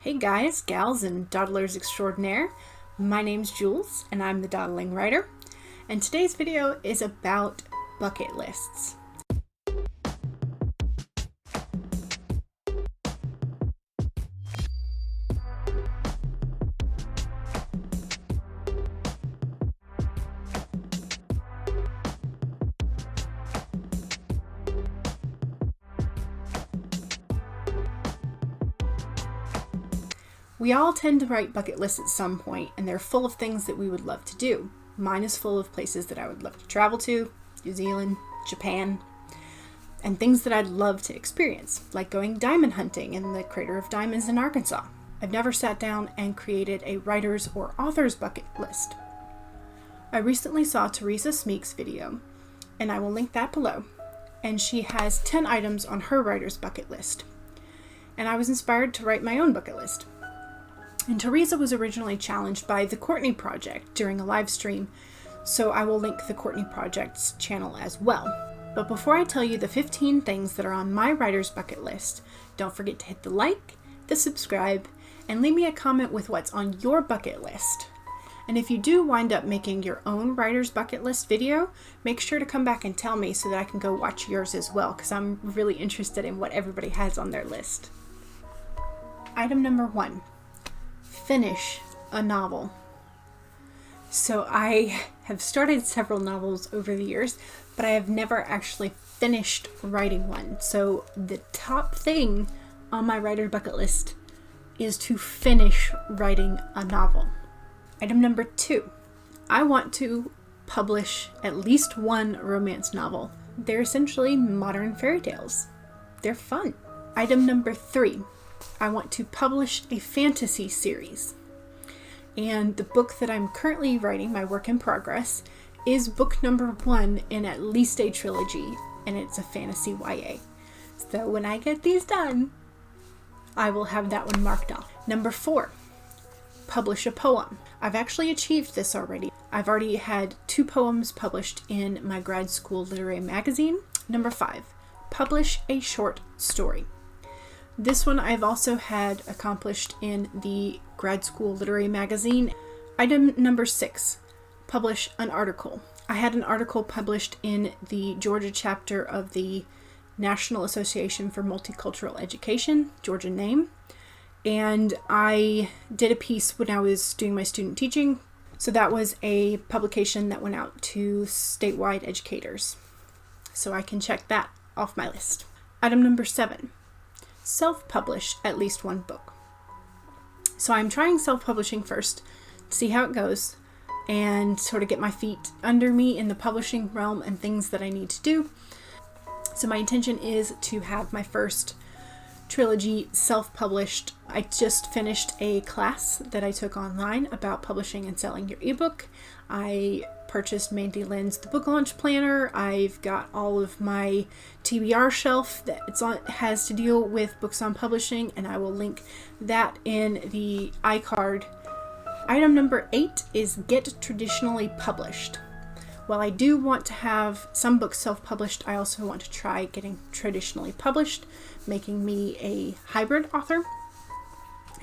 Hey guys, gals, and dawdlers extraordinaire. My name's Jules, and I'm the Dawdling Writer. And today's video is about bucket lists. We all tend to write bucket lists at some point, and they're full of things that we would love to do. Mine is full of places that I would love to travel to, New Zealand, Japan, and things that I'd love to experience, like going diamond hunting in the Crater of Diamonds in Arkansas. I've never sat down and created a writer's or author's bucket list. I recently saw Teresa Smeigh's video, and I will link that below, and she has 10 items on her writer's bucket list. And I was inspired to write my own bucket list. And Teresa was originally challenged by the Courtney Project during a live stream, so I will link the Courtney Project's channel as well. But before I tell you the 15 things that are on my writer's bucket list, don't forget to hit the like, the subscribe, and leave me a comment with what's on your bucket list. And if you do wind up making your own writer's bucket list video, make sure to come back and tell me so that I can go watch yours as well, because I'm really interested in what everybody has on their list. Item number 1. Finish a novel. So I have started several novels over the years, but I have never actually finished writing one. So the top thing on my writer bucket list is to finish writing a novel. Item number 2. I want to publish at least one romance novel. They're essentially modern fairy tales. They're fun. Item number 3. I want to publish a fantasy series. And the book that I'm currently writing, my work in progress, is book number 1 in at least a trilogy, and it's a fantasy YA. So when I get these done, I will have that one marked off. Number 4, publish a poem. I've actually achieved this already. I've already had 2 poems published in my grad school literary magazine. Number 5, publish a short story. This one I've also had accomplished in the grad school literary magazine. Item number 6, publish an article. I had an article published in the Georgia chapter of the National Association for Multicultural Education, Georgia NAME, and I did a piece when I was doing my student teaching. So that was a publication that went out to statewide educators. So I can check that off my list. Item number 7. Self-publish at least one book. So I'm trying self-publishing first to see how it goes and sort of get my feet under me in the publishing realm and things that I need to do. So my intention is to have my first trilogy self-published. I just finished a class that I took online about publishing and selling your ebook. I purchased Mandy Lynn's The Book Launch Planner. I've got all of my TBR shelf that has to deal with books on publishing, and I will link that in the iCard. Item number 8 is get traditionally published. While I do want to have some books self-published, I also want to try getting traditionally published, making me a hybrid author.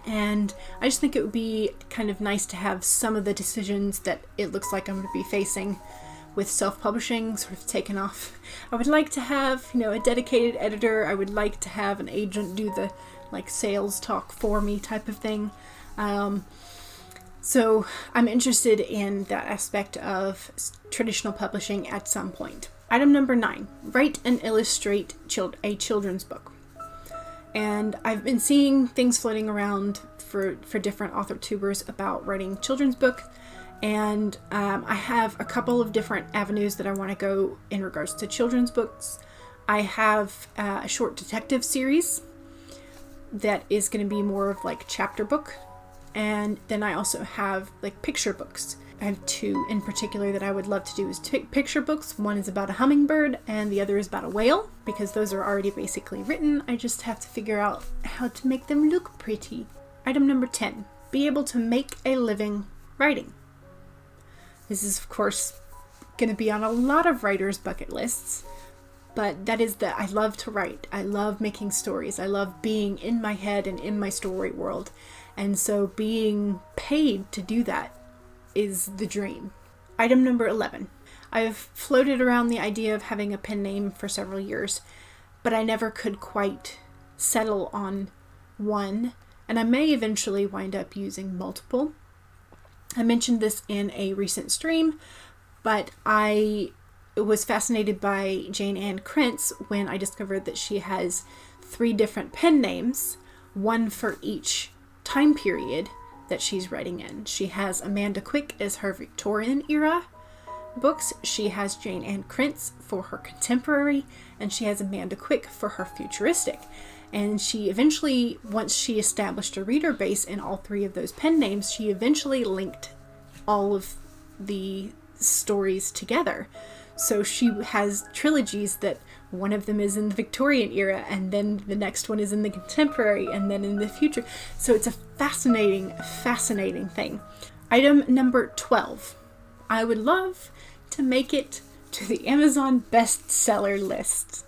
And I just think it would be kind of nice to have some of the decisions that it looks like I'm going to be facing with self-publishing sort of taken off. I would like to have, a dedicated editor. I would like to have an agent do the sales talk for me type of thing. So I'm interested in that aspect of traditional publishing at some point. Item number 9, write and illustrate a children's book. And I've been seeing things floating around for different authortubers about writing children's books. And I have a couple of different avenues that I want to go in regards to children's books. I have a short detective series that is going to be more of chapter book. And then I also have picture books. I have 2 in particular that I would love to do as picture books. One is about a hummingbird and the other is about a whale, because those are already basically written. I just have to figure out how to make them look pretty. Item number 10, be able to make a living writing. This is of course going to be on a lot of writers' bucket lists, But that is that I love to write. I love making stories. I love being in my head and in my story world. And so being paid to do that is the dream. Item number 11. I've floated around the idea of having a pen name for several years, but I never could quite settle on one, and I may eventually wind up using multiple. I mentioned this in a recent stream, but I was fascinated by Jayne Castle when I discovered that she has 3 different pen names, one for each time period that she's writing in. She has Amanda Quick as her Victorian era books, she has Jayne Castle for her contemporary, and she has Amanda Quick for her futuristic. And she eventually, once she established a reader base in all 3 of those pen names, she eventually linked all of the stories together. So she has trilogies that one of them is in the Victorian era, and then the next one is in the contemporary, and then in the future. So it's a fascinating thing. Item number 12. I would love to make it to the Amazon bestseller list,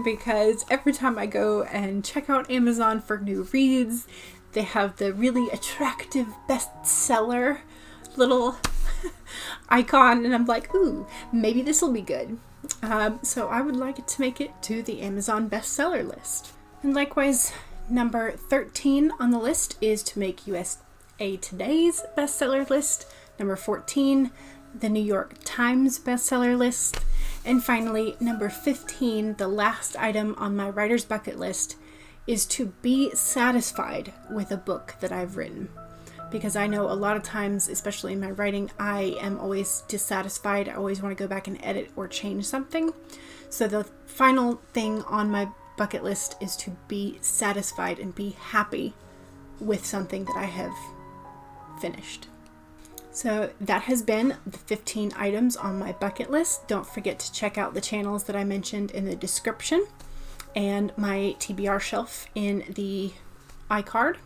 because every time I go and check out Amazon for new reads, they have the really attractive bestseller little icon, and I'm like, ooh, maybe this will be good. So I would like it to make it to the Amazon bestseller list. And likewise, number 13 on the list is to make USA Today's bestseller list. Number 14, the New York Times bestseller list. And finally, number 15, the last item on my writer's bucket list, is to be satisfied with a book that I've written. Because I know a lot of times, especially in my writing, I am always dissatisfied. I always want to go back and edit or change something. So the final thing on my bucket list is to be satisfied and be happy with something that I have finished. So that has been the 15 items on my bucket list. Don't forget to check out the channels that I mentioned in the description and my TBR shelf in the iCard.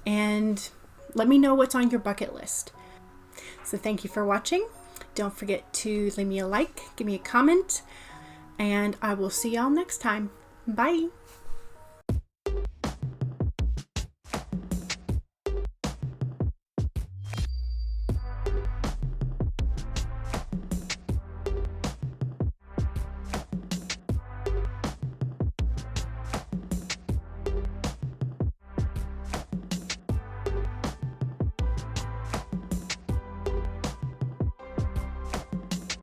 And let me know what's on your bucket list. So thank you for watching. Don't forget to leave me a like, give me a comment, and I will see y'all next time. Bye.